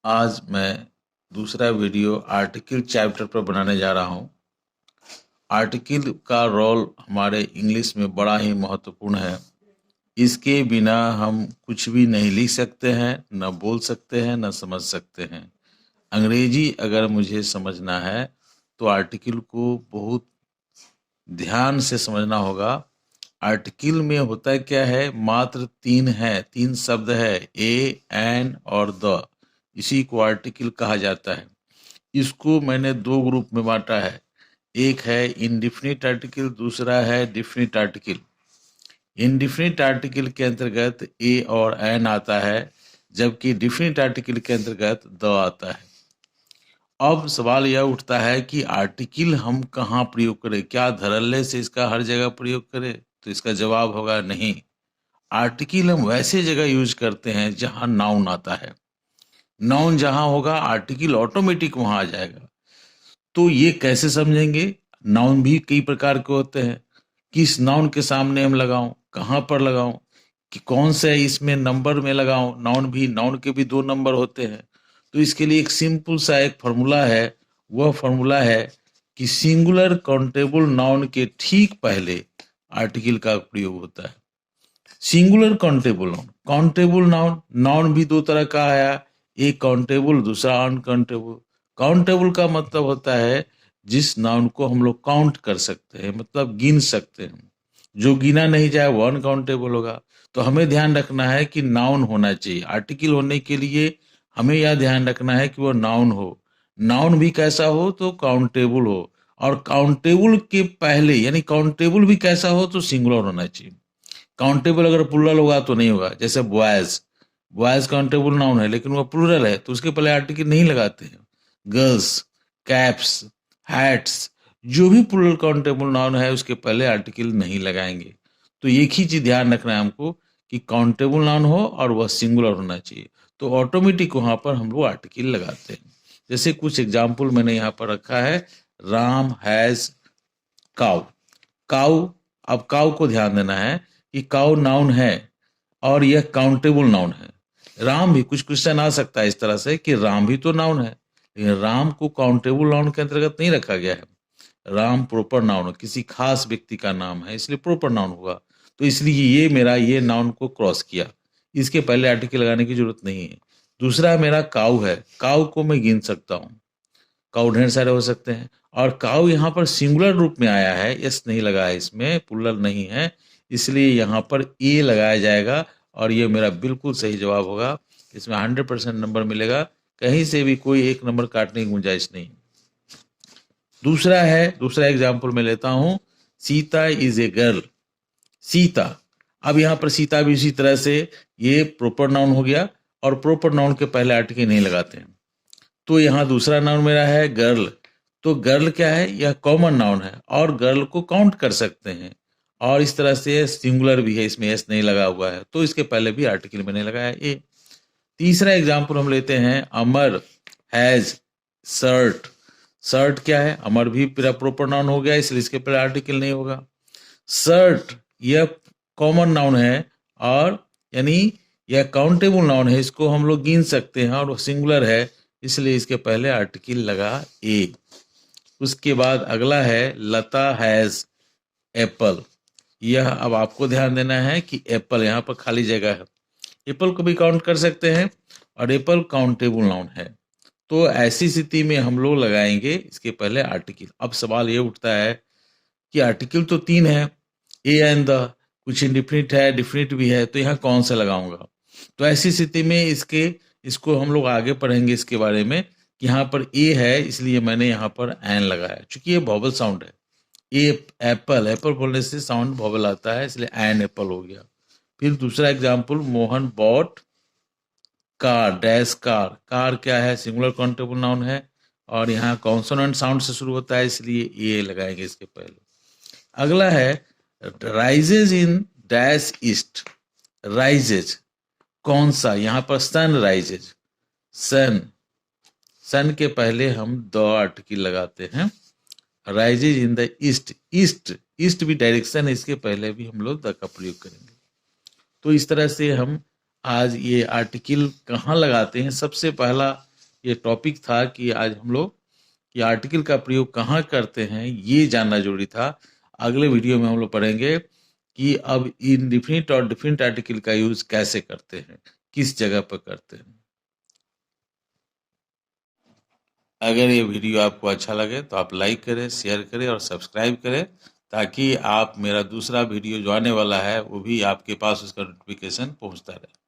आज मैं दूसरा वीडियो आर्टिकल चैप्टर पर बनाने जा रहा हूँ। आर्टिकल का रोल हमारे इंग्लिश में बड़ा ही महत्वपूर्ण है। इसके बिना हम कुछ भी नहीं लिख सकते हैं, न बोल सकते हैं, न समझ सकते हैं। अंग्रेजी अगर मुझे समझना है तो आर्टिकल को बहुत ध्यान से समझना होगा। आर्टिकल में होता क्या है, मात्र तीन शब्द है, ए, एन और द। इसी को आर्टिकल कहा जाता है। इसको मैंने दो ग्रुप में बांटा है। एक है इनडिफिनिट आर्टिकल, दूसरा है डिफिनिट आर्टिकल। इनडिफिनिट आर्टिकल के अंतर्गत ए और एन आता है, जबकि डिफिनिट आर्टिकल के अंतर्गत द आता है। अब सवाल यह उठता है कि आर्टिकल हम कहाँ प्रयोग करें, क्या धड़ल्ले से इसका हर जगह प्रयोग करें? तो इसका जवाब होगा नहीं। आर्टिकल हम वैसे जगह यूज करते हैं जहां नाउन आता है। नाउन जहां होगा आर्टिकल ऑटोमेटिक वहां आ जाएगा। तो ये कैसे समझेंगे? नाउन भी कई प्रकार के होते हैं। किस नाउन के सामने हम लगाऊं, कहां पर लगाऊं, कि कौन से इसमें नंबर में लगाऊं? नाउन के भी दो नंबर होते हैं। तो इसके लिए एक सिंपल सा एक फॉर्मूला है। वह फॉर्मूला है कि सिंगुलर काउंटेबल नाउन के ठीक पहले आर्टिकल का प्रयोग होता है। Singular countable noun, countable noun, noun भी दो तरह का आया, एक काउंटेबल, दूसरा अनकाउंटेबल। काउंटेबल का मतलब होता है जिस नाउन को हम लोग काउंट कर सकते हैं, मतलब गिन सकते हैं। जो गिना नहीं जाए वो अनकाउंटेबल होगा। तो हमें ध्यान रखना है कि नाउन होना चाहिए। आर्टिकल होने के लिए हमें यह ध्यान रखना है कि वो नाउन हो। नाउन भी कैसा हो? तो काउंटेबल हो। और काउंटेबल के पहले यानी काउंटेबल भी कैसा हो? तो सिंगुलर होना चाहिए। काउंटेबल अगर प्लूरल होगा तो नहीं होगा। जैसे बॉयज, बॉयज काउंटेबल नाउन है लेकिन वो प्लूरल है तो उसके पहले आर्टिकल नहीं लगाते हैं। गर्ल्स, कैप्स, हैट्स, जो भी प्लूरल काउंटेबल नाउन है उसके पहले आर्टिकल नहीं लगाएंगे। तो एक ही चीज ध्यान रखना है हमको कि काउंटेबल नाउन हो और वह सिंगुलर होना चाहिए। तो ऑटोमेटिक वहां पर हम लोग आर्टिकल लगाते हैं। जैसे कुछ एग्जाम्पल मैंने यहाँ पर रखा है। Ram has cow. काउ, अब काउ को ध्यान देना है कि काउ नाउन है और यह काउंटेबल नाउन है। राम भी, कुछ क्वेश्चन आ सकता है इस तरह से कि राम भी तो नाउन है, लेकिन राम को काउंटेबल नाउन के अंतर्गत नहीं रखा गया है। राम प्रॉपर नाउन है, किसी खास व्यक्ति का नाम है, इसलिए प्रॉपर नाउन हुआ। तो इसलिए ये मेरा ये नाउन को क्रॉस किया, इसके पहले आर्टिकल लगाने की जरूरत नहीं है। दूसरा मेरा काउ है, काउ को मैं गिन सकता हूँ। काऊ ढेर सारे हो सकते हैं। और काऊ यहाँ पर सिंगुलर रूप में आया है, एस नहीं लगा है, इसमें प्लूरल नहीं है, इसलिए यहाँ पर ए लगाया जाएगा और ये मेरा बिल्कुल सही जवाब होगा। इसमें 100% नंबर मिलेगा, कहीं से भी कोई एक नंबर काटने की गुंजाइश नहीं। दूसरा एग्जाम्पल मैं लेता हूं। Sita is a girl. Sita, अब यहाँ पर सीता भी इसी तरह से ये प्रॉपर नाउन हो गया और प्रॉपर नाउन के पहले आर्टिकल नहीं लगाते हैं। तो यहाँ दूसरा नाउन मेरा है गर्ल। तो गर्ल क्या है? यह कॉमन नाउन है और गर्ल को काउंट कर सकते हैं। और इस तरह से सिंगुलर भी है, इसमें एस नहीं लगा हुआ है, तो इसके पहले भी आर्टिकल मैंने लगाया ए। तीसरा एग्जाम्पल हम लेते हैं। अमर हैज शर्ट। शर्ट क्या है? अमर भी प्रॉपर नाउन हो गया, इसलिए इसके पहले आर्टिकल नहीं होगा। शर्ट यह कॉमन नाउन है और यानी यह काउंटेबल नाउन है, इसको हम लोग गिन सकते हैं और सिंगुलर है, इसलिए इसके पहले आर्टिकल लगा ए। उसके बाद अगला है लता हैज एप्पल। यह अब आपको ध्यान देना है कि एप्पल यहाँ पर खाली जगह है, एप्पल को भी काउंट कर सकते हैं और एप्पल काउंटेबल नाउन है। तो ऐसी स्थिति में हम लोग लगाएंगे इसके पहले आर्टिकल। अब सवाल ये उठता है कि आर्टिकल तो तीन है, ए एंड द, कुछ इंडिफिनिट है, डिफिनिट भी है, तो यहाँ कौन सा लगाऊंगा? तो ऐसी स्थिति में इसको हम लोग आगे पढ़ेंगे इसके बारे में कि यहाँ पर ए है, इसलिए मैंने यहाँ पर एन लगाया, क्योंकि ये वॉवल साउंड है। ए एप्पल, एप्पल बोलने से साउंड वॉवल आता है, इसलिए एन एप्पल हो गया। फिर दूसरा example, Mohan bought car dash car. Car क्या है? सिंगुलर काउंटेबल नाउन है और यहाँ कॉन्सोनेंट साउंड से शुरू होता है, इसलिए ए लगाएंगे इसके पहले। अगला है rises in dash east. Rises कौन सा? यहाँ पर सन राइजेज। सन, सन के पहले हम द आर्टिकल लगाते हैं। Rises in the east, east, east भी डायरेक्शन है, इसके पहले भी हम लोग द का प्रयोग करेंगे। तो इस तरह से हम आज ये आर्टिकल कहाँ लगाते हैं। सबसे पहला ये टॉपिक था कि आज हम लोग कि आर्टिकल का प्रयोग कहाँ करते हैं ये जानना जरूरी था। अगले वीडियो में हम लोग पढ़ेंगे कि अब इनडिफिनिट और डिफिनिट आर्टिकल का यूज कैसे करते हैं, किस जगह पर करते हैं। अगर ये वीडियो आपको अच्छा लगे तो आप लाइक करें, शेयर करें और सब्सक्राइब करें, ताकि आप मेरा दूसरा वीडियो जो आने वाला है वो भी आपके पास उसका नोटिफिकेशन पहुंचता रहे।